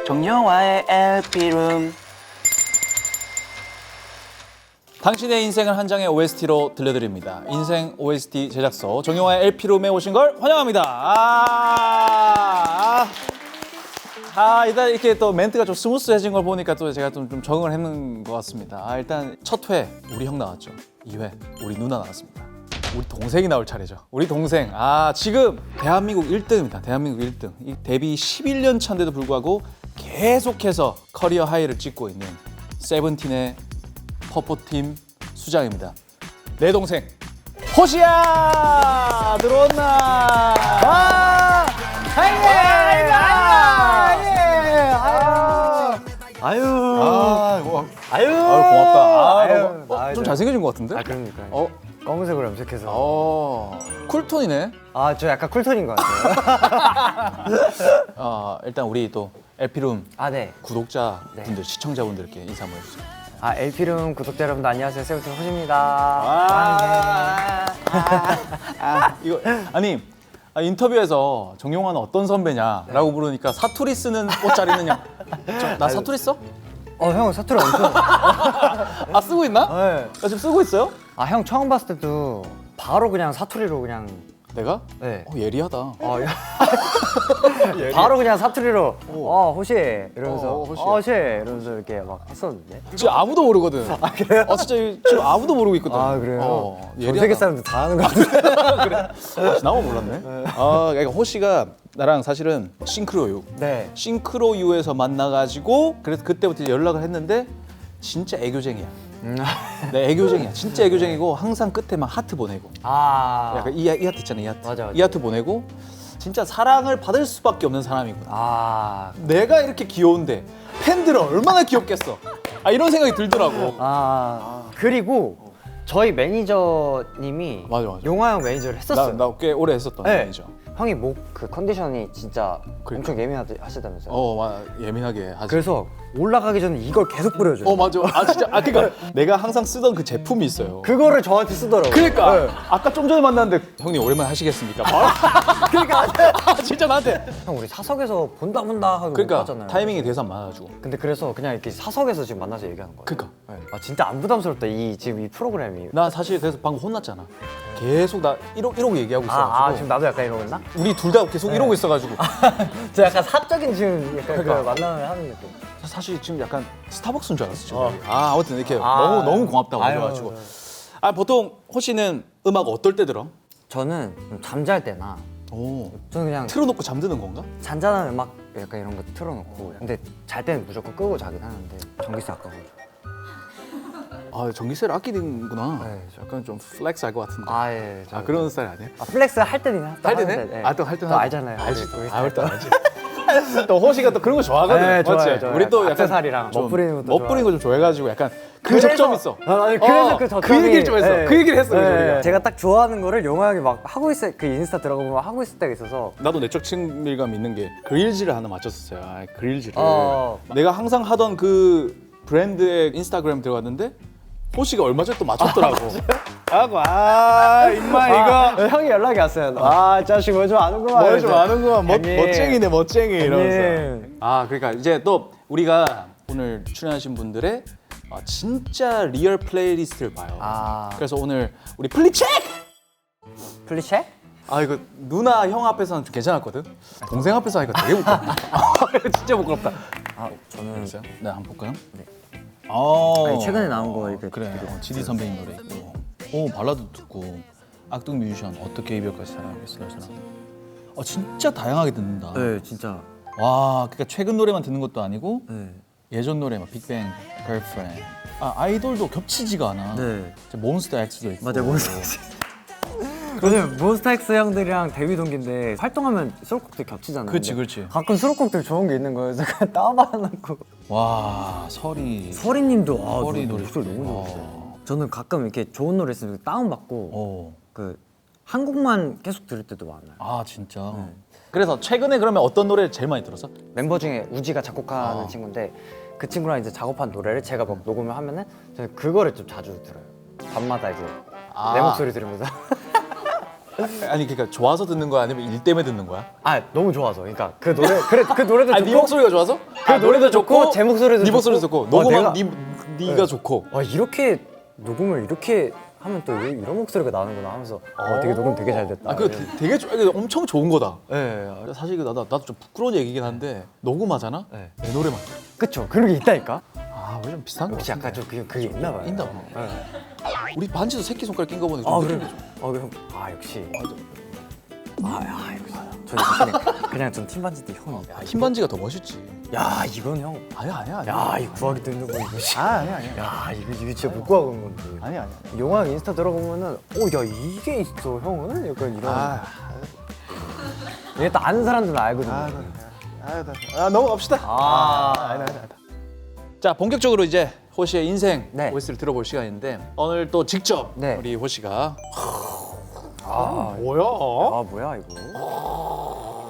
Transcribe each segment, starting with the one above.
정영화의 LP룸. 당신의 인생을 한 장의 OST로 들려드립니다. 인생 OST 제작소 정영화의 LP룸에 오신 걸 환영합니다. 일단 이렇게 또 멘트가 좀 스무스해진 걸 보니까 또 제가 좀 적응을 했는 것 같습니다. 일단 첫 회 우리 형 나왔죠. 2회 우리 누나 나왔습니다. 우리 동생이 나올 차례죠. 우리 동생. 지금 대한민국 1등입니다. 대한민국 1등. 이 데뷔 11년 차인데도 불구하고 계속해서 커리어 하이를 찍고 있는 세븐틴의 퍼포팀 수장입니다. 내 동생 호시야 들어왔나? 아유 고맙다. 좀 잘생겨진 것 같은데? 그러니까요. 검은색으로 염색해서. 쿨톤이네. 저 약간 쿨톤인 것 같아요. 일단 우리 또 LP룸 네. 구독자분들, 시청자분들께 인사 한번 해주세요. LP룸 구독자 여러분들 안녕하세요. 세븐틴 호시입니다. 이거 인터뷰에서 정용화는 어떤 선배냐라고 물으니까 사투리 쓰는 옷 잘 입느냐. 나 사투리 써? 형 사투리 엄청. 쓰고 있나? 네. 나 지금 쓰고 있어요? 형 처음 봤을 때도 바로 그냥 사투리로 그냥. 내가? 네. 예리하다. 바로 그냥 사투리로 호시 이러면서 호시. 이러면서 이렇게 막 했었는데. 지금 아무도 모르거든. 그래요? 진짜 지금 아무도 모르고 있거든. 그래요? 전 예리하다. 세계 사람들 다 하는 거 같은데. 나만 몰랐네. 그러니까 호시가 나랑 사실은 싱크로유. 네. 싱크로유에서 만나가지고 그래서 그때부터 연락을 했는데 진짜 애교쟁이야. 네, 애교쟁이야. 진짜 애교쟁이고 항상 끝에 막 하트 보내고. 약간 이 하트 있잖아, 이 하트. 맞아. 이 하트 보내고 진짜 사랑을 받을 수밖에 없는 사람이구나. 내가 이렇게 귀여운데 팬들은 얼마나 귀엽겠어. 이런 생각이 들더라고. 그리고 저희 매니저님이 맞아. 용화 형 매니저를 했었어요. 나 꽤 오래 했었던 네. 매니저. 형이 목 그 컨디션이 진짜 엄청 예민하시다면서요. 예민하게 하지. 그래서 올라가기 전에 이걸 계속 뿌려줘요. 맞아. 진짜. 그러니까 내가 항상 쓰던 그 제품이 있어요. 그거를 저한테 쓰더라고요. 그러니까 네. 아까 좀 전에 만났는데 형님 오랜만에 하시겠습니까? 바로 그러니까 진짜 나한테. 형 우리 사석에서 본다 하고 못 그러니까 봤잖아요. 타이밍이 돼서 안 맞아가지고. 근데 그래서 그냥 이렇게 사석에서 지금 만나서 얘기하는 거예요. 그러니까 진짜 안 부담스럽다 지금 이 프로그램이. 나 사실 그래서 방금 혼났잖아. 계속 나 이러고 얘기하고 있어가지고. 지금 나도 약간 이러고 있나? 우리 둘 다 계속 이러고 있어가지고. 저 약간 사적인 지금 약간 그러니까. 그 만남을 하는 느낌. 사실 지금 약간 스타벅스인 줄 알았어 지금. 아무튼 이렇게 너무 고맙다고 아유. 해줘가지고. 보통 호시는 음악 어떨 때 들어? 저는 좀 잠잘 때나 저는 그냥 틀어놓고 잠드는 건가? 잔잔한 음악 약간 이런 거 틀어놓고 근데 잘 때는 무조건 끄고 자긴 하는데 전기세 아까워가지고. 전기세를 아끼는구나. 네, 약간 좀 플렉스 할 것 같은데. 예. 그런 스타일 아니야? 플렉스 할 때는 할 때는? 또 할 때는 또 알잖아요. 알지. 우리 또 알지. 또 호시가 또 그런 거 좋아하거든. 네, 맞지? 좋아요. 우리 또 약간 액세서리랑 좀 멋부리는 것도 멋부리는 거 좀 좋아해가지고 약간 그 접점 있어. 그래서 그 접점이 얘기를 좀 했어. 그 얘기를 했어. 그래서 우리가. 제가 딱 좋아하는 거를 용화 형이 막 하고 있을 그 인스타 들어가보면 하고 있을 때가 있어서 나도 내적 친밀감 있는 게 그릴즈를 하나 맞췄었어요. 그릴즈를. 어. 내가 항상 하던 그 브랜드의 인스타그램 들어갔는데 호시가 얼마 전에 또 맞췄더라고. 임마 이거. 형이 연락이 왔어요. 자식 뭐 좀 아는구만. 뭘 좀 아는구만. 형님. 멋쟁이네 멋쟁이 이러면서. 형님. 그러니까 이제 또 우리가 오늘 출연하신 분들의 진짜 리얼 플레이리스트를 봐요. 그래서 오늘 우리 플리체크! 플리체? 이거 누나 형 앞에서는 좀 괜찮았거든. 동생 앞에서 하니까 되게 부끄럽다. 진짜 부끄럽다. 저는 그랬어요? 네, 한번 볼까요? 네. 아니, 최근에 나온 거 이렇게 그래. 지디 선배님 노래 있고, 발라드 듣고, 악동 뮤지션 어떻게 이별까지 사랑하겠어 날 사랑. 진짜 다양하게 듣는다. 네, 진짜. 와, 그러니까 최근 노래만 듣는 것도 아니고 네. 예전 노래 막 빅뱅, 걸프렌드. 아이돌도 겹치지가 않아. 네. 몬스터 X도 있고. 맞아요, 몬스타엑스. 요즘 몬스타엑스 형들이랑 데뷔 동기인데 활동하면 수록곡들 겹치잖아요. 그렇지. 가끔 수록곡들 좋은 게 있는 거예요. 그래서 그냥 다운받아놓고. 와, 설이. 서리님도 서리 노래 목소리 너무 좋으세요. 저는 가끔 이렇게 좋은 노래 있으면 다운받고 그 한국만 계속 들을 때도 많아요. 진짜. 그래서 최근에 그러면 어떤 노래를 제일 많이 들었어? 멤버 중에 우지가 작곡하는 친구인데 그 친구랑 이제 작업한 노래를 제가 막 녹음을 하면은 저는 그거를 좀 자주 들어요. 밤마다 이제 내 목소리 들으면서. 아니 그러니까 좋아서 듣는 거야 아니면 일 때문에 듣는 거야? 너무 좋아서. 그러니까 그 노래 그 노래도 네 목소리가 좋아서? 그 노래도 좋고 제 목소리도 네 목소리도 좋고 녹음하면 네가 좋고. 이렇게 녹음을 이렇게 하면 또 이런 목소리가 나는구나 하면서 되게 녹음 되게 잘 됐다. 그거 되게 이게 엄청 좋은 거다. 사실 나도 좀 부끄러운 얘기긴 한데 녹음하잖아. 내 노래만. 그쵸? 그런 게 있다니까. 우리 좀 비슷한 거 혹시 같은데. 약간 좀 그게 있나 봐요. 있나 봐. 우리 반지도 새끼 손가락 낀 거 보니까 좀 그래. 느낌이 좀. 역시. 역시. 그냥 전 팀반지도 형이. 흰 반지가 더 멋있지. 야 이건 형. 아니야. 이 구하기도 힘든 거 이거. 아니야. 야 이거 진짜 못 구하고 있는 건데. 아니야. 용왕 인스타 들어보면은 야 이게 있어 형은? 약간 이런. 이게 또 아는 사람들은 알거든요. 넘어갑시다. 아니다. 자, 본격적으로 이제 호시의 인생 네. OST를 들어볼 시간인데 오늘 또 직접 네. 우리 호시가 뭐야 이거.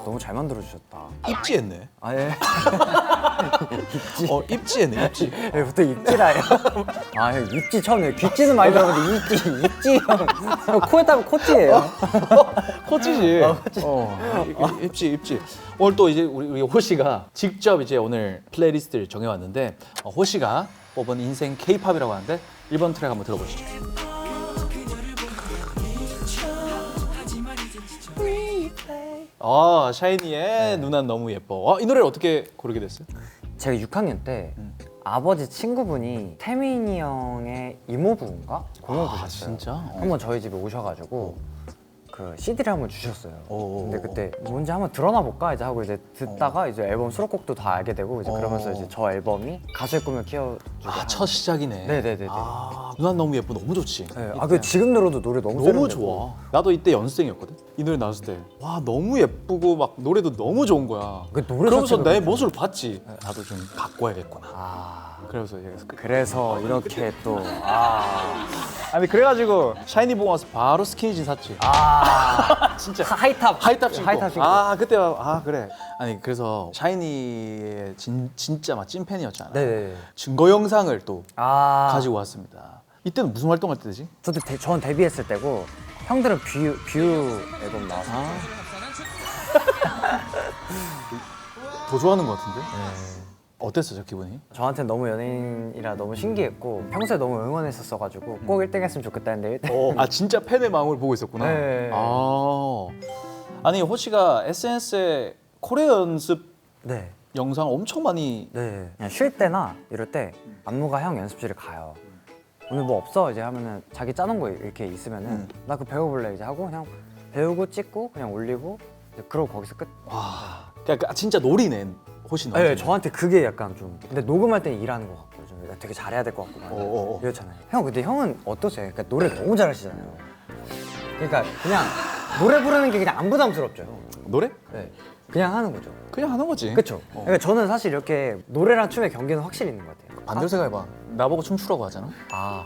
너무 잘 만들어 주셨다. 입지했네. 예. 입지했네. 입지. 보통 입지라요. 형 입지 처음에 귀찌는 많이 들어봤는데 입지 형 코에 따면 코찌예요. 코찌지. 입지. 오늘 또 이제 우리 호시가 직접 이제 오늘 플레이리스트를 정해왔는데 호시가 뽑은 인생 K-팝이라고 하는데 1번 트랙 한번 들어보시죠. 샤이니의 누난 너무 예뻐. 이 노래를 어떻게 고르게 됐어요? 제가 6학년 때 아버지 친구분이 태민이 형의 이모부인가? 고모부셨어요. 진짜? 한번 저희 집에 오셔가지고 그 CD를 한번 주셨어요. 오. 근데 그때 뭔지 한번 들어나 볼까 이제 하고 이제 듣다가 이제 앨범 수록곡도 다 알게 되고 이제 그러면서 이제 저 앨범이 가수의 꿈을 키워주게 첫 시작이네. 네네네. 누난 너무 예뻐. 너무 좋지. 그 지금 들어도 노래 너무 너무 세련되고. 좋아. 나도 이때 연습생이었거든. 이 노래 나왔을 때 와 너무 예쁘고 막 노래도 너무 좋은 거야. 그 노래 그러면서 자체가 내 너무 모습을 봤지. 나도 좀 갖고 와야겠구나. 그래서 이렇게 또 아니 그래가지고 샤이니 보고 와서 바로 스키니진 샀지. 진짜 하이탑 신고. 그때 그래. 아니 그래서 샤이니의 진짜 막 찐팬이었잖아. 네네. 증거 영상을 또 가지고 가지고 왔습니다. 이때는 무슨 활동할 때지? 전 데뷔했을 때고 형들은 뷰 앨범 나왔어. 더 좋아하는 것 같은데? 어땠어, 저 기분이? 저한테는 너무 연예인이라 너무 신기했고 평소에 너무 응원했었어가지고 꼭 1등 했으면 좋겠다 했는데 1등. 진짜 팬의 마음을 보고 있었구나. 네. 아니 호시가 SNS에 코레아 연습 네. 영상 엄청 많이. 네. 그냥 쉴 때나 이럴 때 안무가 형 연습실에 가요. 오늘 뭐 없어 이제 하면은 자기 짜놓은 거 이렇게 있으면은 나 그거 배워볼래 이제 하고 그냥 배우고 찍고 그냥 올리고 이제 그러고 거기서 끝. 와, 그러니까 진짜 놀이네 호시 너. 네, 저한테 그게 약간 좀 근데 녹음할 때는 일하는 것 같고 좀 되게 잘해야 될 것 같고 막 이렇잖아요. 형 근데 형은 어떠세요? 그러니까 노래 너무 잘하시잖아요. 그러니까 그냥 노래 부르는 게 그냥 안 부담스럽죠. 노래? 네, 그냥 하는 거죠. 그냥 하는 거지. 그렇죠. 그러니까 저는 사실 이렇게 노래랑 춤의 경계는 확실히 있는 것 같아요. 반대로 생각해봐. 나보고 춤추라고 하잖아. 아,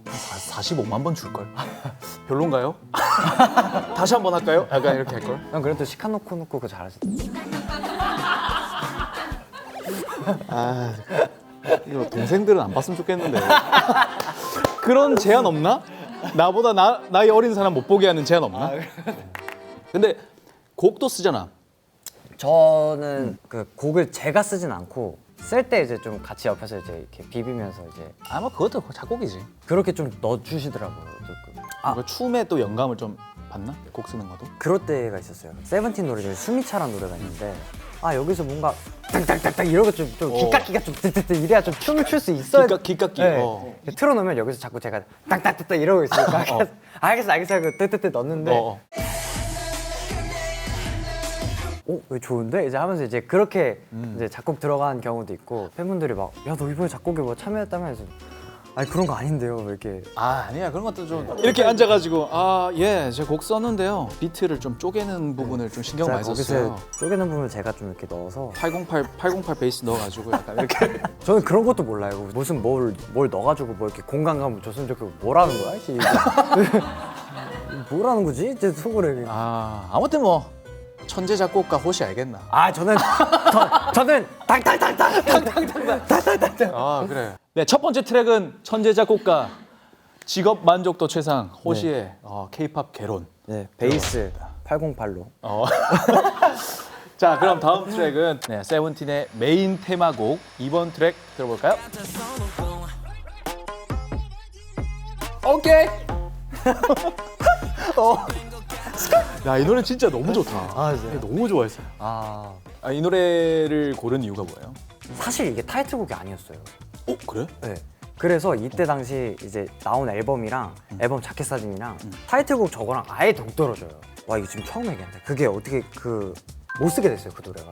45만 번 줄걸. 별론가요? 다시 한번 할까요? 약간 이렇게 할걸. 형 그래도 시카놓고 그거 잘하시던데. 이거 동생들은 안 봤으면 좋겠는데. 그런 제한 없나? 나보다 나이 어린 사람 못 보게 하는 제한 없나? 근데 곡도 쓰잖아. 저는 그 곡을 제가 쓰진 않고 쓸 때 이제 좀 같이 옆에서 이제 이렇게 비비면서 이제 뭐 그것도 작곡이지. 그렇게 좀 넣어주시더라고요. 그 춤에 또 영감을 좀 받나? 곡 쓰는 것도? 그럴 때가 있었어요. 세븐틴 노래 중에 수미차라는 노래가 있는데 여기서 뭔가 딱딱딱딱 이러고 좀 기깎기가 좀 뜨뜨뜨 이래야 좀 춤을 출 수 있어야 기깎기. 네. 틀어놓으면 여기서 자꾸 제가 딱딱딱딱 이러고 있으니까 알겠어 하고 뜨뜨뜨 넣는데 왜 좋은데? 이제 하면서 이제 그렇게 이제 작곡 들어간 경우도 있고 팬분들이 막 야 너 이번에 작곡에 뭐 참여했다면서 아니 그런 거 아닌데요 왜 이렇게 아니야 그런 것도 좀 이렇게 앉아가지고 제가 곡 썼는데요 비트를 좀 쪼개는 부분을 좀 신경 많이 썼어요. 거기서 쪼개는 부분을 제가 좀 이렇게 넣어서 808 베이스 넣어가지고 약간 이렇게 저는 그런 것도 몰라요. 무슨 뭘 넣어가지고 뭐 이렇게 공간감 줬으면 좋겠고 뭐라는 거야? 뭐라는 거지? 제 속으로 아무튼 뭐 천재 작곡가 호시 알겠나? 저는 탁탁탁탁탁탁탁탁탁탁 그래. 네, 첫 번째 트랙은 천재 작곡가 직업 만족도 최상 호시의 K-팝 개론. 네, 베이스 808로. 자, 그럼 다음 트랙은 네, 세븐틴의 메인 테마곡 2번 트랙 들어볼까요? 오케이. 야, 이 노래 진짜 너무 좋다. 아, 진짜요? 너무 좋아했어요. 아 이 노래를 고른 이유가 뭐예요? 사실 이게 타이틀곡이 아니었어요. 그래? 네. 그래서 이때 당시 이제 나온 앨범이랑 앨범 자켓 사진이랑 타이틀곡 저거랑 아예 동떨어져요. 와 이거 지금 처음 얘기한다. 그게 어떻게 못 쓰게 됐어요 그 노래가.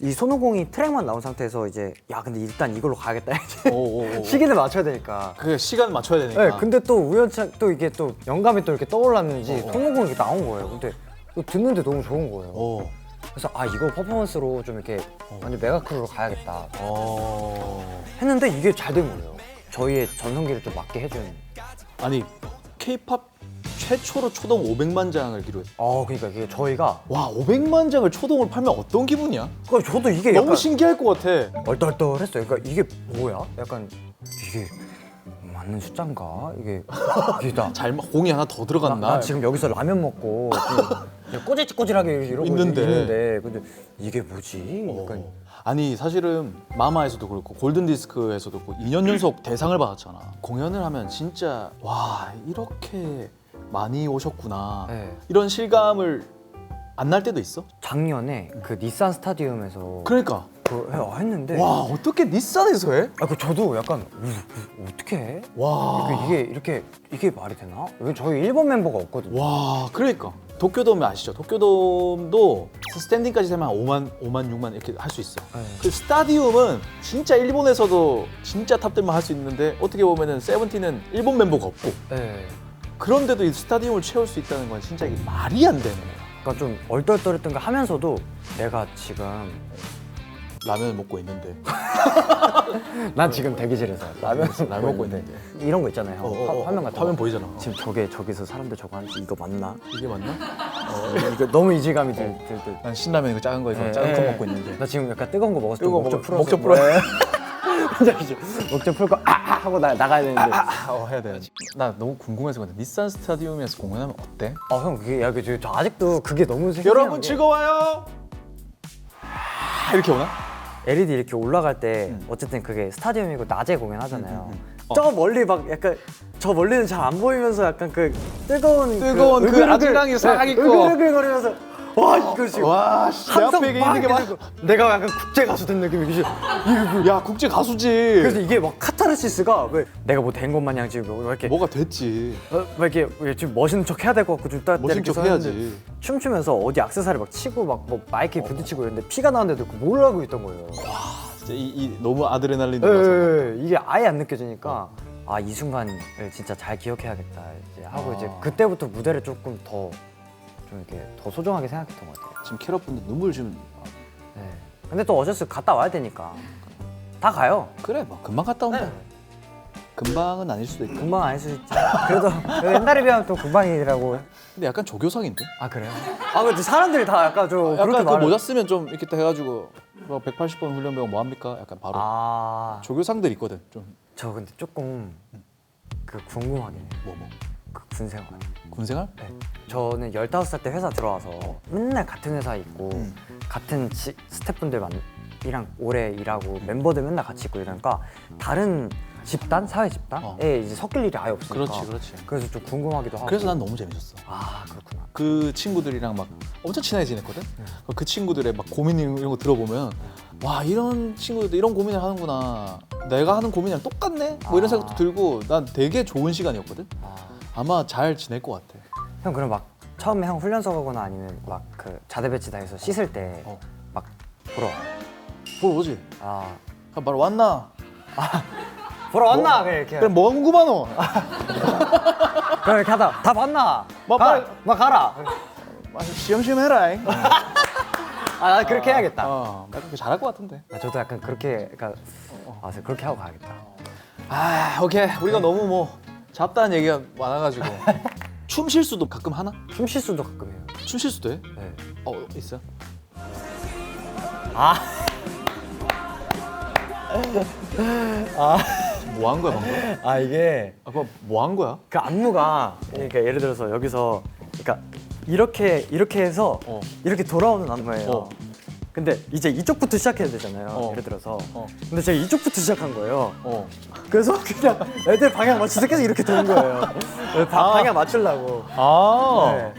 이 손오공이 트랙만 나온 상태에서 이제 야 근데 일단 이걸로 가야겠다 이제 시기를 맞춰야 되니까. 그 시간 맞춰야 되니까. 네, 근데 또 우연치 또 이게 또 영감이 또 이렇게 떠올랐는지 손오공이 이렇게 나온 거예요. 근데 이거 듣는데 너무 좋은 거예요. 그래서 아 이거 퍼포먼스로 좀 이렇게 완전 메가크루로 가야겠다 했는데 이게 잘 된 거예요. 저희의 전성기를 좀 맞게 해준. 아니, K-팝 최초로 초동 500만 장을 기록했어. 그러니까 이게 저희가 와, 500만 장을 초동을 팔면 어떤 기분이야? 그러니까 저도 이게 너무 약간 신기할 것 같아. 얼떨떨했어요. 그러니까 이게 뭐야? 약간 이게 맞는 숫자인가? 이게 나 공이 하나 더 들어갔나? 나 지금 여기서 라면 먹고 지금 꼬질꼬질하게 이러고 있는데 근데 이게 뭐지? 약간 아니, 사실은 마마에서도 그렇고 골든디스크에서도 그렇고 2년 연속 대상을 받았잖아. 공연을 하면 진짜 와, 이렇게 많이 오셨구나. 네. 이런 실감을 안 날 때도 있어? 작년에 그 닛산 스타디움에서 그러니까 했는데 와, 어떻게 닛산에서 해? 그 저도 약간 어떻게 해? 와, 이게 말이 되나? 왜 저희 일본 멤버가 없거든요. 와, 그러니까 도쿄돔 아시죠? 도쿄돔도 스탠딩까지 세면 5만, 6만 이렇게 할 수 있어. 네. 그 스타디움은 진짜 일본에서도 진짜 탑들만 할 수 있는데 어떻게 보면은 세븐틴은 일본 멤버가 없고 네. 그런데도 이 스타디움을 채울 수 있다는 건 진짜 이게 말이 안 되는 거야. 그러니까 좀 얼떨떨했던 거 하면서도 내가 지금 라면을 먹고 있는데 난 지금 대기실에서 라면 먹고 있는데 이런 거 있잖아요. 화면 같은 화면 거. 보이잖아. 지금 저기서 사람들 저거 하는지 이거 맞나? 이게 맞나? 이거 너무 이질감이 들. 난 신라면 이거 작은 거 이거 네. 작은 컵 먹고 있는데. 나 지금 약간 뜨거운 거 먹었을 때 뜨거운 목 좀 거 풀어서 목 좀 풀어. 목좀 풀고 하고 나가야 되는데. 해야 돼. 나 너무 궁금해서 근데 닛산 스타디움에서 공연하면 어때? 형 그게 저 아직도 그게 너무 생생한 여러분 게 즐거워요. 이렇게 오나? LED 이렇게 올라갈 때 어쨌든 그게 스타디움이고 낮에 공연하잖아요. 어. 저 멀리 막 약간 저 멀리는 잘 안 보이면서 약간 그 뜨거운 그 아질랑이 싹 있고. 으글으글거리면서 와 이거 지금 와, 씨, 내 앞에 이게 있는 게 막. 내가 약간 국제 가수 된 느낌이지. 야, 국제 가수지. 그래서 이게 막 카타르시스가 왜 내가 뭐 된 것 마냥 지금 왜 이렇게 뭐가 됐지. 막 이렇게 왜 지금 멋있는 척 해야 될 것 같고 좀 멋진 척 해야지. 춤추면서 어디 액세서리 막 치고 막 뭐 마이크에 부딪히고 이랬는데 피가 나는데도 뭘 하고 있던 거예요. 진짜 이 너무 아드레날린 들어서. 이게 아예 안 느껴지니까 아 이 순간을 진짜 잘 기억해야겠다 이제 하고 이제 그때부터 무대를 조금 더 좀 이렇게 더 소중하게 생각했던 것 같아요. 지금 캐럿분들 눈물 지금. 네. 근데 또 어쩔 수 갔다 와야 되니까 다 가요. 그래, 뭐 금방 갔다 온다. 네. 금방은 아닐 수도 있고. 금방 아닐 수 있지. 그래도 옛날에 비하면 또 금방이라고. 근데 약간 조교상인데? 아 그래요? 근데 사람들이 다 약간 좀 그렇게 약간 그 말을. 모자 쓰면 좀 이렇게 딱 해가지고 뭐 180번 훈련병 뭐 합니까? 약간 바로 조교상들 있거든. 좀 저 근데 조금 그 궁금하긴 해요. 뭐. 그 군생활. 군생활? 네. 저는 15살 때 회사 들어와서 맨날 같은 회사에 있고 같은 스태프분들이랑 오래 일하고 멤버들 맨날 같이 있고 이러니까 다른 집단, 사회 집단에 이제 섞일 일이 아예 없으니까. 그렇지. 그래서 좀 궁금하기도 하고. 그래서 난 너무 재밌었어. 아 그렇구나. 그 친구들이랑 막 엄청 친하게 지냈거든. 그 친구들의 막 고민 이런 거 들어보면 와, 이런 친구들 이런 고민을 하는구나. 내가 하는 고민이랑 똑같네. 뭐 이런 생각도 들고 난 되게 좋은 시간이었거든. 아마 잘 지낼 것 같아. 형 그럼 막 처음에 형 훈련소 가거나 아니면 막 그 자대 배치다해서 씻을 때 막 보러 와요. 보러 오지. 그럼 바로 왔나? 보러 왔나? 그냥 이렇게. 그럼 뭐가 궁금하노? 그럼 이렇게 하다 다 봤나? 빨리. 막 가라. 시험시험 해라. 나 그렇게 해야겠다. 나 그렇게 잘할 것 같은데. 저도 약간 그렇게 그렇게 하고 가야겠다. 오케이. 우리가 너무 뭐 잡다한 얘기가 많아가지고 춤 실수도 가끔 하나? 춤 실수도 가끔 해요. 춤 실수도 해? 네. 있어? 뭐 한 거야 방금? 이게 그거 뭐 한 거야? 그 안무가 그러니까 예를 들어서 여기서 그러니까 이렇게 해서 이렇게 돌아오는 안무예요. 근데 이제 이쪽부터 시작해야 되잖아요. 예를 들어서. 근데 제가 이쪽부터 시작한 거예요. 그래서 그냥 애들 방향 맞춰서 계속 이렇게 도는 거예요. 방향 맞추려고. 네.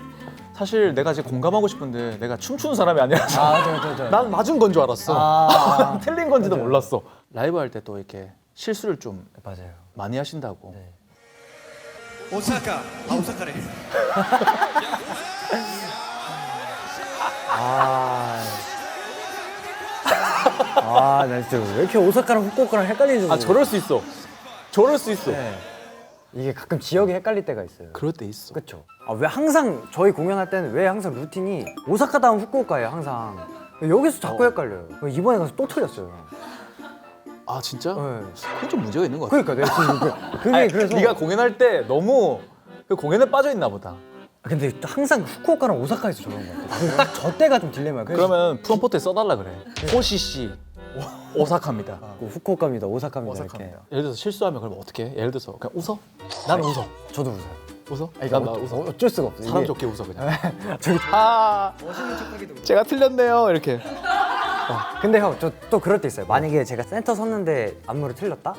사실 내가 이제 공감하고 싶은데 내가 춤추는 사람이 아니라서 저. 난 맞은 건 줄 알았어. 틀린 건지도 맞아요. 몰랐어. 라이브 할 때 또 이렇게 실수를 좀 맞아요. 많이 하신다고. 네. 오사카. 오사카래. 나 진짜 왜 이렇게 오사카랑 후쿠오카랑 헷갈리는지 모르겠어요. 저럴 수 있어. 저럴 수 있어. 네. 이게 가끔 지역이 헷갈릴 때가 있어요. 그럴 때 있어. 그렇죠. 왜 항상 저희 공연할 때는 왜 항상 루틴이 오사카 다음 후쿠오카예요, 항상. 여기서 자꾸 헷갈려요. 이번에 가서 또 틀렸어요. 아 진짜? 네. 그건 좀 문제가 있는 것 같아. 그러니까 그게 아니, 그래서 네가 공연할 때 너무 그 공연에 빠져 있나 보다. 근데 또 항상 후쿠오카랑 오사카에서 저런 것 같아요. 딱 저 때가 좀 딜레마예요. 그래서 그러면 프롬포트에 써달라 그래. 호시씨 오사카입니다. 후쿠오카입니다, 오사카입니다 이렇게. 예를 들어서 실수하면 그럼 어떻게 해? 예를 들어서 그냥 웃어? 난 웃어. 저도 웃어요. 웃어? 그러니까 나 웃어. 어쩔 수가 없어요. 사람 이게 좋게 웃어 그냥. 제가 틀렸네요 이렇게. 근데 형, 저 또 그럴 때 있어요. 만약에 제가 센터 섰는데 안무를 틀렸다?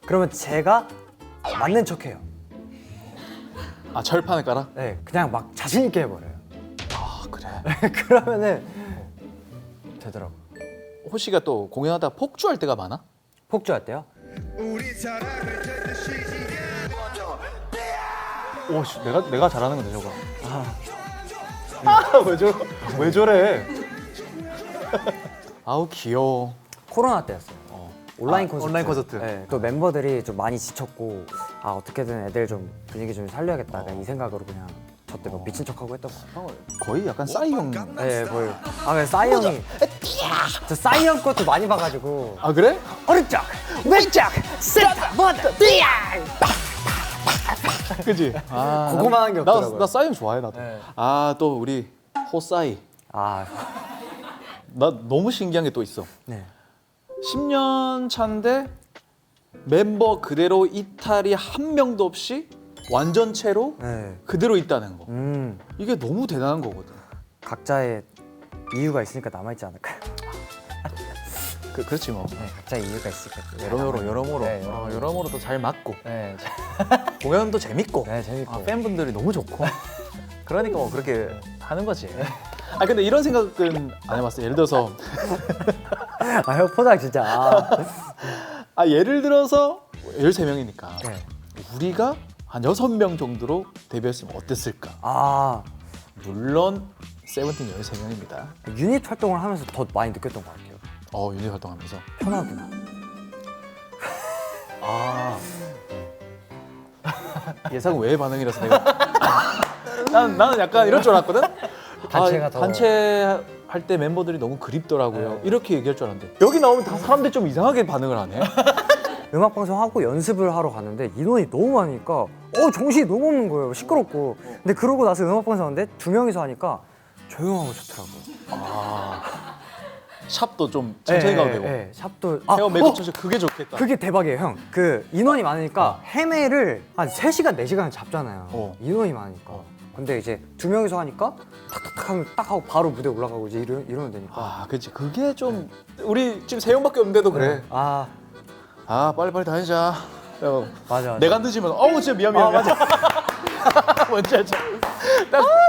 그러면 제가 맞는 척해요. 아 철판을 깔아? 네, 그냥 막 자신 있게 해버려요. 아 그래. 그러면은 되더라고. 호시가 또 공연하다 폭주할 때가 많아? 폭주할 때요? 오씨 내가 잘하는 건데 저거. 왜 저래? 아우 귀여워. 코로나 때였어요. 온라인 콘서트. 온라인 콘서트. 네, 또 멤버들이 좀 많이 지쳤고 어떻게든 애들 좀 분위기 좀 살려야겠다. 약간 이 생각으로 그냥 저 때 막 미친 척하고 했던 것 같아요. 거의 약간 싸이 형. 네, 거의. 왜 싸이 형이 저 싸이 형 것도 많이 봐가지고 아 그래? 오른쪽, 왼쪽, 센터, 모두 뛰어! 그지? 아, 그거만 한게 없더라고요. 나 싸이 형 좋아해 나도. 네. 아 또 우리 호싸이. 아, 나 너무 신기한 게 또 있어. 네. 10년 차인데 멤버 그대로 이탈이 한 명도 없이 완전체로 네. 그대로 있다는 거. 이게 너무 대단한 거거든. 각자의 이유가 있으니까 남아있지 않을까요? 그렇지 뭐. 네, 각자의 이유가 있으니까. 여러모로 네, 여러모로 또 잘 맞고 네, 공연도 재밌고 네, 재밌고. 팬분들이 너무 좋고 그러니까 뭐 그렇게 하는 거지. 아 근데 이런 생각은 안 해봤어. 예를 들어서 형 포장 진짜. 예를 들어서 13명이니까 네. 우리가 한 6명 정도로 데뷔했으면 어땠을까? 물론 세븐틴 13명입니다. 유닛 활동을 하면서 더 많이 느꼈던 것 같아요. 유닛 활동하면서 편하구나. 예상은 외의 반응이라서 내가 나는 약간 이럴 줄 알았거든. 단체가 더- 단체 할 때 멤버들이 너무 그립더라고요. 이렇게 얘기할 줄 알았는데 여기 나오면 다 사람들이 좀 이상하게 반응을 하네. 음악 방송 하고 연습을 하러 갔는데 인원이 너무 많으니까 정신이 너무 없는 거예요. 시끄럽고. 근데 그러고 나서 음악 방송 하는데 2명이서 하니까 조용하고 좋더라고요. 샵도 좀 천천히 가도 되고 네, 샵도 헤어 메이크업 천천히 그게 좋겠다. 그게 대박이에요, 형. 그 인원이 많으니까 헤매를 한 3시간, 4시간 잡잖아요. 인원이 많으니까. 근데 이제 2명이서 하니까 탁탁탁 하면 딱 하고 바로 무대 올라가고 이제 이러면 되니까. 그치. 그게 좀 우리 지금 3명밖에 없는데도 그래. 빨리빨리 다니자. 맞아. 내가 늦으면 진짜 미안. 맞아. 뭔지 알죠?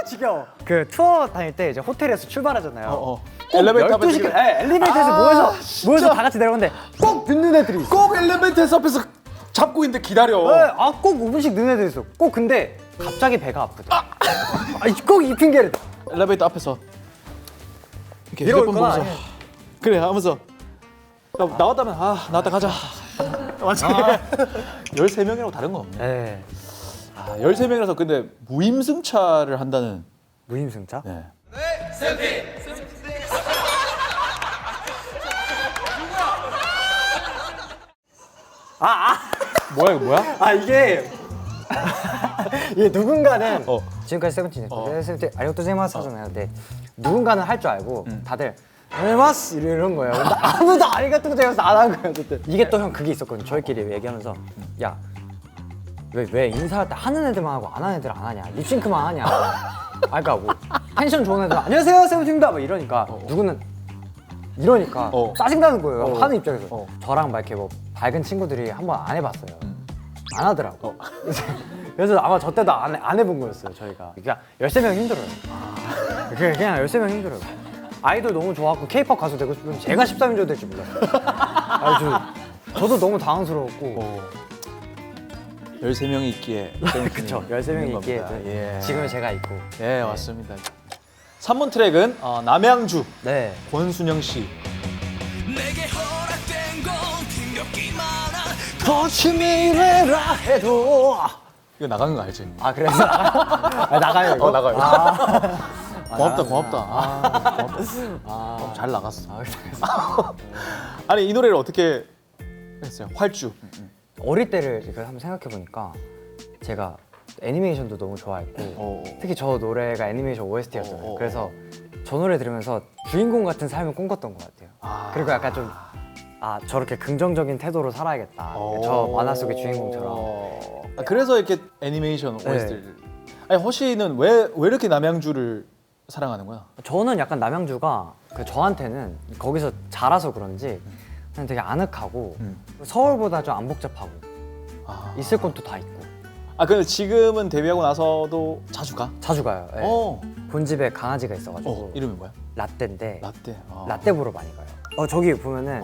지겨워. 그 투어 다닐 때 이제 호텔에서 출발하잖아요. 꼭 엘리베이터 앞에서 12시간, 엘리베이터에서 모여서 다 같이 내려오는데 꼭 늦는 애들이 있어. 꼭 엘리베이터 앞에서 잡고 있는데 기다려. 꼭 5분씩 늦는 애들이 있어. 꼭 근데 갑자기 배가 아프다. 꼭 이 핑계를 대. 엘리베이터 앞에서 이렇게 이러고 휴대폰 있거나 보면서 아니면- 그래 하면서 나왔다면 나왔다 가자. 완전 13명이라고 다른 건 없네. 네. 13명이라서 근데 무임승차를 한다는. 무임승차? 네. 뭐야 이거 뭐야? 이게 이게 누군가는 어. 지금까지 세븐틴 아리가토제마스 하잖아요. 근데 누군가는 할 줄 알고 다들 아리마스 이런 거예요. 근데 아무도 아리가토제마스 안 한 거예요. 그때. 이게 또 형 그게 있었거든요. 저희끼리 얘기하면서 야 왜 인사할 때 하는 애들만 하고 안 하는 애들 안 하냐, 립싱크만 하냐. 그러니까 뭐 텐션 좋은 애들 안녕하세요 세븐틴입니다 뭐 이러니까 누구는 이러니까 짜증나는 거예요. 어. 하는 입장에서. 어. 저랑 막 이렇게 뭐 밝은 친구들이 한번 안 해봤어요. 안 하더라고. 그래서 아마 저 때도 안 해본 거였어요, 저희가. 그러니까 13명 힘들어요. 그냥 13명 힘들어요. 아이돌 너무 좋아하고 케이팝 가수 되고 싶으면 제가 13인조 될지 몰랐어요. 저도 너무 당황스러웠고. 13명이 있기에 그쵸, 13명이 있기에 예. 지금 제가 있고. 예, 맞습니다. 3번 트랙은 남양주 네. 권순영 씨. 내게 허락된 건 힘겹기만 한 거침이래라 해도. 이거 나가는 거 알지? 아, 그래서 나가요, 이거? 나가요. 고맙다, 고맙다. 아, 잘 나갔어. 그래서 아니 이 노래를 어떻게 했어요? 활주. 어릴 때를 이렇게 한번 생각해 보니까 제가 애니메이션도 너무 좋아했고 특히 저 노래가 애니메이션 OST였잖아요. 그래서 저 노래 들으면서 주인공 같은 삶을 꿈꿨던 것 같아요. 그리고 약간 좀 저렇게 긍정적인 태도로 살아야겠다. 저 만화 속의 주인공처럼. 그래서 이렇게 애니메이션 네. OST를. 아니 허씨는 왜 이렇게 남양주를 사랑하는 거야? 저는 약간 남양주가 저한테는 거기서 자라서 그런지 그냥 되게 아늑하고 서울보다 좀 안 복잡하고 있을 건 또 다 있고. 근데 지금은 데뷔하고 나서도 자주 가? 자주 가요. 예. 본집에 강아지가 있어가지고 이름이 뭐야? 라떼인데 라떼. 라떼 보러 많이 가요. 저기 보면은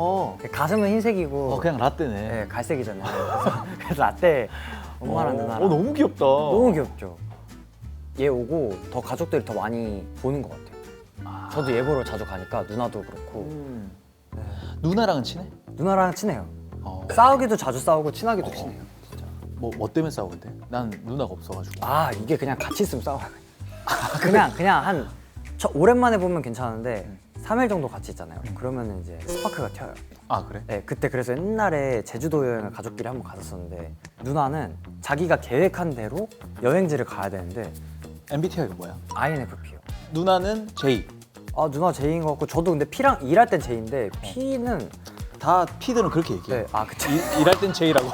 가슴은 흰색이고 그냥 라떼네. 네, 갈색이잖아요. 그래서 라떼 엄마랑 누나랑 너무 귀엽다. 너무 귀엽죠. 얘 오고 더 가족들이 더 많이 보는 것 같아요. 저도 얘 보러 자주 가니까 누나도 그렇고. 누나랑은 친해? 누나랑 친해요. 싸우기도 자주 싸우고 친하기도 친해요. 뭐 때문에 싸우는데? 난 누나가 없어가지고. 이게 그냥 같이 있으면 싸워요. 그냥 오랜만에 보면 괜찮은데 3일 정도 같이 있잖아요. 그러면 이제 스파크가 튀어요. 그래? 네, 그때 그래서 옛날에 제주도 여행을 가족끼리 한번 갔었는데 누나는 자기가 계획한 대로 여행지를 가야 되는데 MBTI가 뭐야? INFP요. 누나는 J. 누나 J인 것 같고 저도 근데 P랑 일할 땐 J인데 P는 다 P들은 그렇게 얘기해. 네, 그쵸. 일할 땐 J라고.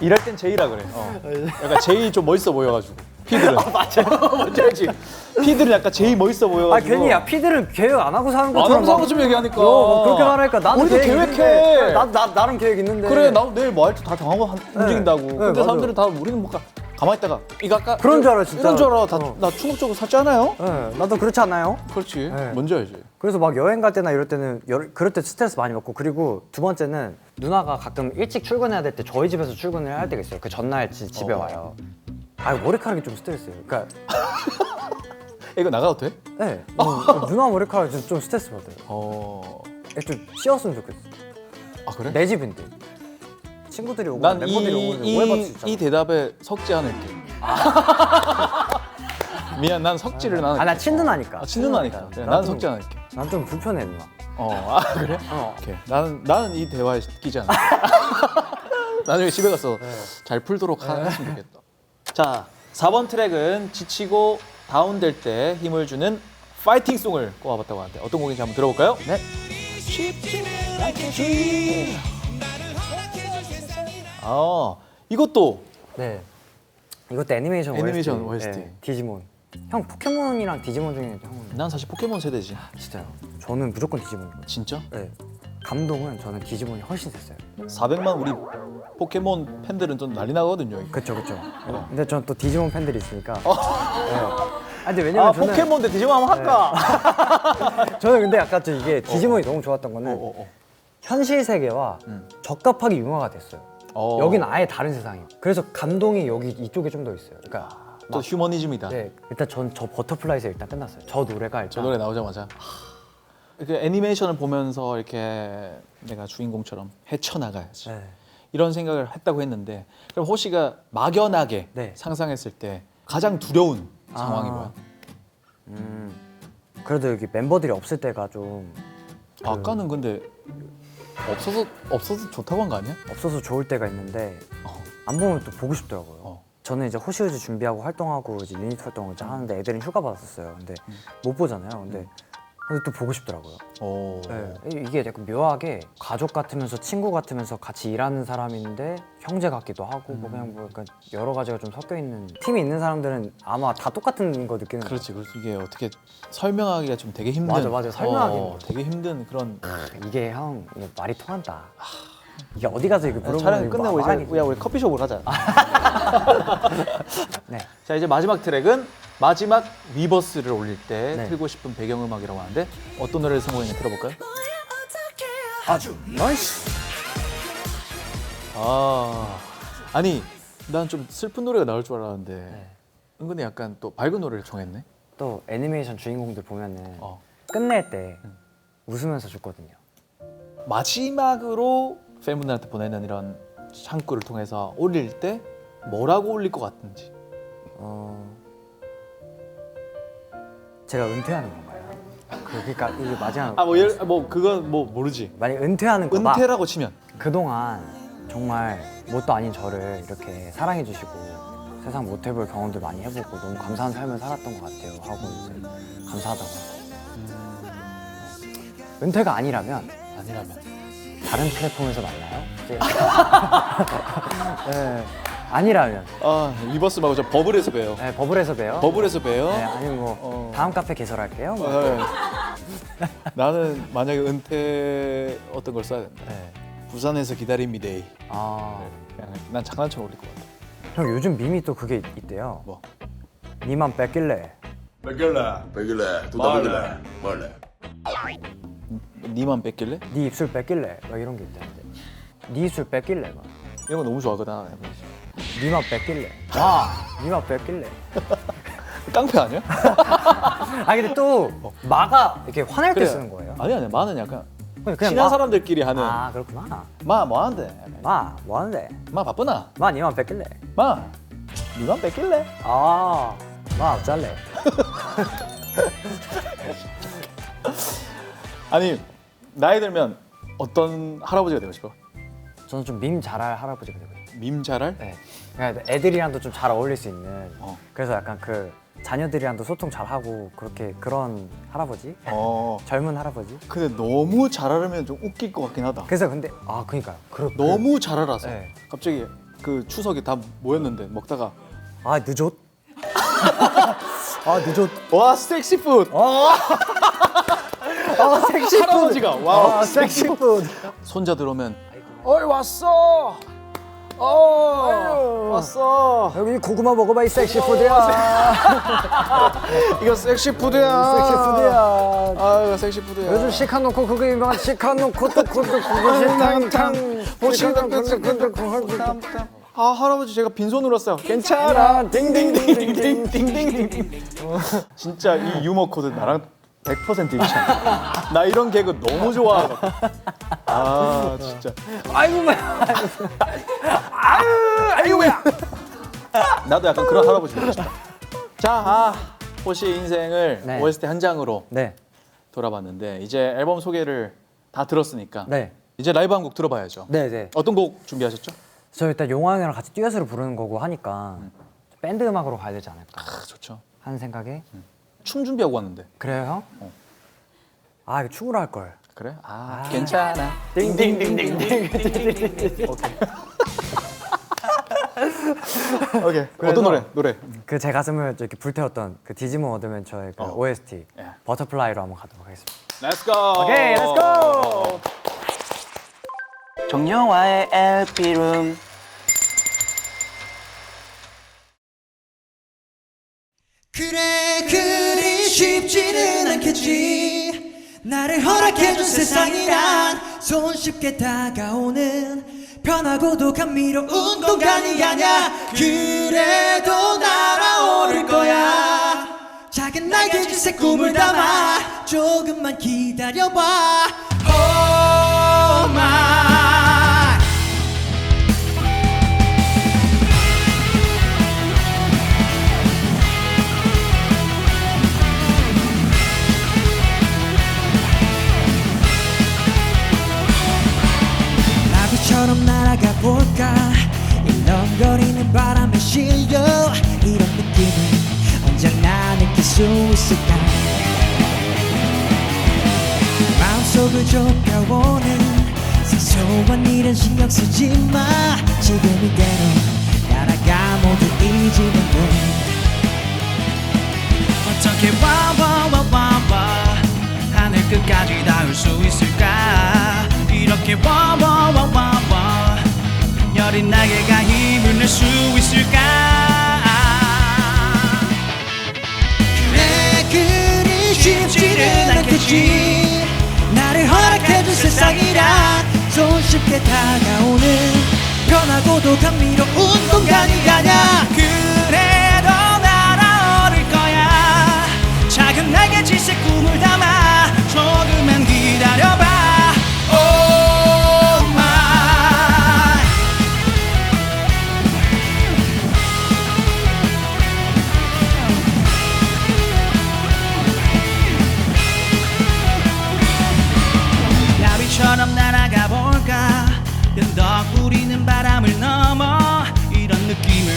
일할 땐 J라 그래. 약간 J 좀 멋있어 보여가지고. P들은. 맞아. 뭔지 알지? P들은 약간 J 멋있어 보여가지고. 괜히 P들은 계획 안 하고 사는 것처럼 안 하고 사는 것처럼 얘기하니까. 그렇게 말하니까 나도 우리도 계획 계획해. 있는데, 나름 계획 있는데. 그래 나도 내일 뭐 할지 다 정하고 움직인다고. 근데 맞아요. 사람들은 다 우리는 뭐 가만히 있다가 이거 아까 그런 줄 알아, 진짜. 이런 줄 알아. 나 충격적으로 살지 않아요? 네, 나도 그렇지 않아요? 그렇지. 네. 뭔지 알지? 그래서 막 여행 갈 때나 이럴 때는 그럴 때 스트레스 많이 받고 그리고 두 번째는 누나가 가끔 일찍 출근해야 될 때 저희 집에서 출근을 할 때가 있어요. 그 전날 집에 와요. 머리카락이 좀 스트레스예요. 그러니까 이거 나가도 돼? 네, 누나 머리카락이 좀 스트레스 받아요. 좀 씌웠으면 좋겠어. 그래? 내 집인데 친구들이 오고 멤버들이 오고 오해받을 수 있잖아. 이 대답에 섞지 않을게. 미안, 난 섞지를 나는. 나 친누나니까. 친누나니까. 난 섞지 않을게. 난 좀 불편해 누나. 그래? 오케이. 나는 이 대화에 끼지 않아. 나중에 집에 가서 잘 풀도록 했으면 좋겠다. 자, 4번 트랙은 지치고 다운될 때 힘을 주는 파이팅송을 꼽아봤다고 하는데 어떤 곡인지 한번 들어볼까요? 네. 이것도 네. 이것도 애니메이션 OST. 네, 디지몬. 형 포켓몬이랑 디지몬 중에 형은 난 사실 포켓몬 세대지. 진짜요? 저는 무조건 디지몬이거든요. 진짜? 네. 감동은 저는 디지몬이 훨씬 됐어요. 400만 우리 포켓몬 팬들은 좀 난리 나거든요. 그쵸. 근데 저는 또 디지몬 팬들이 있으니까. 네. 근데 왜냐면 저는 포켓몬 대 디지몬 한번 할까? 저는 근데 약간 좀 이게 디지몬이 너무 좋았던 거는 현실 세계와 적합하게 융화가 됐어요. 여기는 아예 다른 세상이에요. 그래서 감동이 여기 이쪽에 좀 더 있어요. 그러니까 또 휴머니즘이다. 네, 일단 전 저 버터플라이에서 일단 끝났어요. 저 노래가 일단 저 노래 나오자마자 이렇게 애니메이션을 보면서 이렇게 내가 주인공처럼 헤쳐나가야지 네. 이런 생각을 했다고 했는데 그럼 호시가 막연하게 네. 상상했을 때 가장 두려운 상황이 뭐야? 그래도 여기 멤버들이 없을 때가 좀 아까는 근데 없어서 좋다고 한 거 아니야? 없어서 좋을 때가 있는데 안 보면 또 보고 싶더라고요. 저는 이제 호시우즈 준비하고 활동하고 이제 유닛 활동을 이제 하는데 애들은 휴가 받았었어요. 근데 못 보잖아요. 근데 근데 또 보고 싶더라고요. 오. 네. 이게 약간 묘하게 가족 같으면서 친구 같으면서 같이 일하는 사람인데 형제 같기도 하고 뭐 그냥 뭐 약간 여러 가지가 좀 섞여 있는 팀이 있는 사람들은 아마 다 똑같은 거 느끼는 거예요. 그렇지, 그렇지. 이게 어떻게 설명하기가 좀 되게 힘든. 맞아, 설명하기. 되게 힘든 그런. 이게 형 이게 말이 통한다. 이게 어디 가서 이거 물어보면 촬영 이거 끝내고 말하기 이제 우리 커피숍으로 가자. 네. 자, 이제 마지막 트랙은 마지막 리버스를 올릴 때 네. 틀고 싶은 배경음악이라고 하는데 어떤 노래를 선보이는지 들어볼까요? 아주 나이스. 아니 난 좀 슬픈 노래가 나올 줄 알았는데 은근히 약간 또 밝은 노래를 정했네. 또 애니메이션 주인공들 보면은 어. 끝낼 때 웃으면서 죽거든요. 마지막으로 팬분들한테 보내는 이런 창구를 통해서 올릴 때 뭐라고 올릴 것 같은지. 제가 은퇴하는 건가요? 그러니까 이게 마지막 뭐 그건 뭐 모르지. 만약 은퇴하는 거다. 은퇴라고 치면 그동안 정말 뭣도 아닌 저를 이렇게 사랑해 주시고 세상 못 해볼 경험들 많이 해보고 너무 감사한 삶을 살았던 것 같아요 하고 이제 감사하다고 은퇴가 아니라면 다른 플랫폼에서 만나요? 네. 아니라면 리버스 말고 저 버블에서 봬요. 네, 버블에서 봬요. 버블에서 봬요. 네, 아니면 뭐 다음 카페 개설할게요. 뭐. 네. 나는 만약에 은퇴 어떤 걸 써야 된다. 네. 부산에서 기다립니다. 그냥 난 장난처럼 올릴 것 같아. 형 요즘 밈이 또 그게 있대요. 뭐? 니만 뺏길래 백일래 두다 백일래 뭘래 니만 뺏길래? 네 입술 뺏길래 막 이런 게 있다는데 네 입술 뺏길래 막 이런 거 너무 좋아하거든. 니만 뺏길래 와 니만 뺏길래 깡패 아니야? 아 근데 또 마가 이렇게 화낼 때 쓰는 거예요. 아니야, 마는 약간 그냥 친한 사람들끼리 하는. 아 그렇구나. 마 뭐하는데? 마 뭐하는데? 마 바쁘나? 마 니만 뺏길래 마 니만 뺏길래? 마 어쩔래? 아니 나이 들면 어떤 할아버지가 되고 싶어? 저는 좀 밈 잘할 할아버지가 되고 싶어요. 밈 잘할? 네. 그러니까 애들이랑도 좀 잘 어울릴 수 있는 그래서 약간 그 자녀들이랑도 소통 잘하고 그렇게 그런 할아버지? 젊은 할아버지? 근데 너무 잘하려면 좀 웃길 것 같긴 하다. 그래서 근데 그러니까요. 너무 잘 알아서 네. 갑자기 그 추석에 다 모였는데 먹다가 늦었? 늦었? 와 섹시푸드. 섹시푸드. 할아버지가 와 섹시푸드. 손자 들어오면 어이 왔어. 왔어. 여기 고구마 먹어봐 이 섹시푸드야. 이거 섹시푸드야. 섹시푸드야. 이거 섹시푸드야. 요즘 시칸 놓고 그거 유명한 시칸 놓고 또 탕탕 할아버지 제가 빈손으로 왔어요. 괜찮아. 딩딩딩딩딩딩딩딩. 진짜 이 유머 코드 나랑 100% 일치한다. 나 이런 개그 너무 좋아하거든. 진짜. 아이고 뭐야. 아이고 뭐야. 나도 약간 그런 할아버지 보고 싶다. 자, 호시의 인생을 네. OST 한 장으로 네. 돌아봤는데 이제 앨범 소개를 다 들었으니까 네. 이제 라이브 한 곡 들어봐야죠. 네. 어떤 곡 준비하셨죠? 저 일단 용화 형이랑 같이 듀엣으로 부르는 거고 하니까 밴드 음악으로 가야 되지 않을까 좋죠. 하는 생각에 춤 준비하고 왔는데. 그래요 형? 이거 춤으로 할 걸. 그래? 괜찮아. 오케이. 어떤 노래? 그 제 가슴을 이렇게 불태웠던 그 디지몬 어드벤처의 그 OST 예. 버터플라이로 한번 가도록 하겠습니다. Let's go. 오케이, let's go. 정영화의 LP룸. 그래 그리 쉽지는 않겠지 나를 허락해준 세상이란 손쉽게 다가오는 편하고도 감미로운 공간이 아냐 그래도 날아오를 거야 작은 날개짓에 꿈을 담아 조금만 기다려봐 Oh my 나비처럼 날아가 볼까 일렁거리는 바람에 실려 이런 느낌을 언제나 느낄 수 있을까 속을 좁혀오는 사소한 일은 신경 쓰지 마. 지금 이대로 날아가 모두 잊으면 돼. 어떻게 와와와와와 하늘 끝까지 닿을 수 있을까. 이렇게 와와와와와 여린 날개가 힘을 낼 수 있을까. 그래 그리 쉽지는 않겠지. 나를 허락해준 세상이라 손쉽게 다가오는 편하고도 감미로운 공간이 아냐. 그래도 날아오를 거야. 작은 날개짓에 꿈을 담아 조금만 기다려봐. Oh my. 야비처럼 날아가 볼까. 연덕 부리는 바람을 넘어 이런 느낌을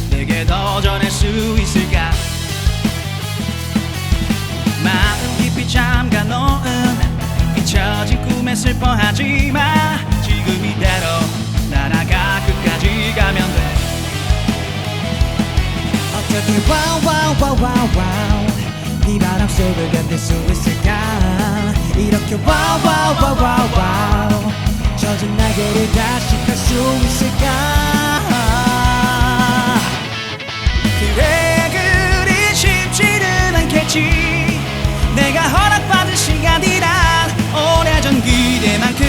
내게 더 전할 수 있을까. 마음 깊이 잠가 놓은 잊혀진 꿈에 슬퍼하지 마. 지금 이대로 날아가 끝까지 가면 돼. 어떻게 와와와와와 이 바람 속을 견딜 수 있을까. 이렇게 와와와와와 젖은 날개를 다시 펼 수 있을까. 그래 그리 쉽지는 않겠지. 내가 허락받은 시간이란 오래전 기대만큼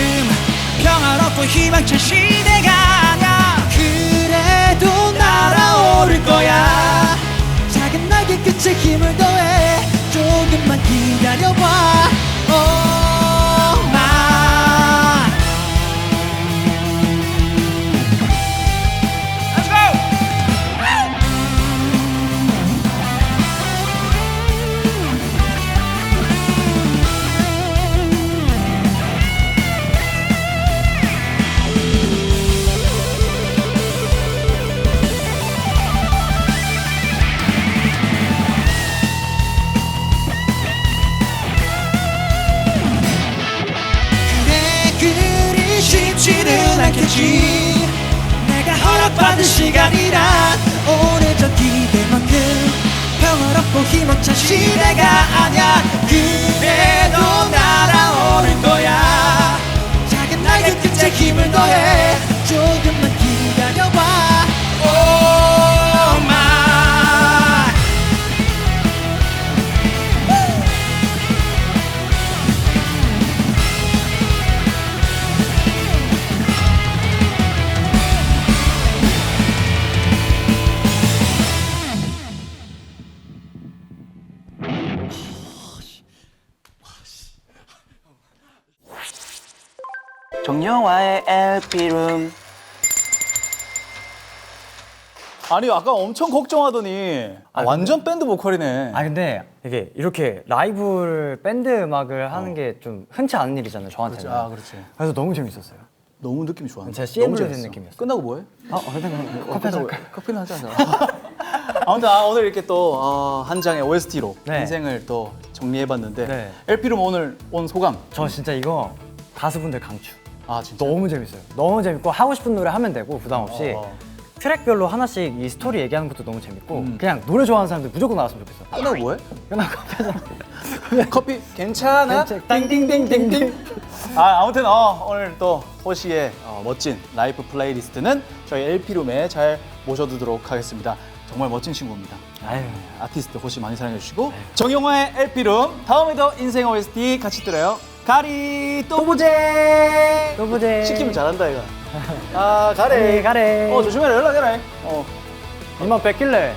평화롭고 희망찬 시대가 아냐. 그래도 날아오를 거야. 작은 날개 끝에 힘을 더해 조금만 기다려봐. Oh my. Let's go. 쉽지는 않겠지. 내가 허락받은 시간이란 오래전 기대만큼 평화롭고 희망찬 시대가 아냐. 그래도 날아오를 거야. 작은 날개 끝에 힘을 더해 조금만 기다려봐. Oh my. 정영화의 LP룸. 아니 아까 엄청 걱정하더니 완전 밴드 보컬이네. 아 근데 이게 이렇게 라이브 밴드 음악을 하는 게 좀 흔치 않은 일이잖아요 저한테는. 아 그렇지. 그래서 너무 재밌었어요. 너무 느낌이 좋아. 제가 CM으로 된 느낌이었어요. 끝나고 뭐해? 커피 할까요? 커피는 하지 않아. 아무튼 오늘 이렇게 또 한 장의 OST로 네. 인생을 또 정리해봤는데 네. LP룸 오늘 온 소감. 저 진짜 이거 가수분들 강추. 아 진짜. 너무 재밌어요. 너무 재밌고 하고 싶은 노래 하면 되고 부담 없이 트랙별로 하나씩 이 스토리 얘기하는 것도 너무 재밌고 그냥 노래 좋아하는 사람들 무조건 나왔으면 좋겠어. 끝나고 뭐해? 끝나고 커피 하자. 커피 괜찮아? 띵띵띵띵띵. 아무튼 오늘 또 호시의 멋진 라이프 플레이리스트는 저희 LP룸에 잘 모셔두도록 하겠습니다. 정말 멋진 친구입니다. 아유. 아티스트 호시 많이 사랑해 주시고 정영화의 LP룸 다음에도 인생 OST 같이 들어요. 가리 또 보재. 또 보재. 시키면 잘한다 이거. 아 가래. 가래. 조심해라 연락해라. 이만 뺏길래.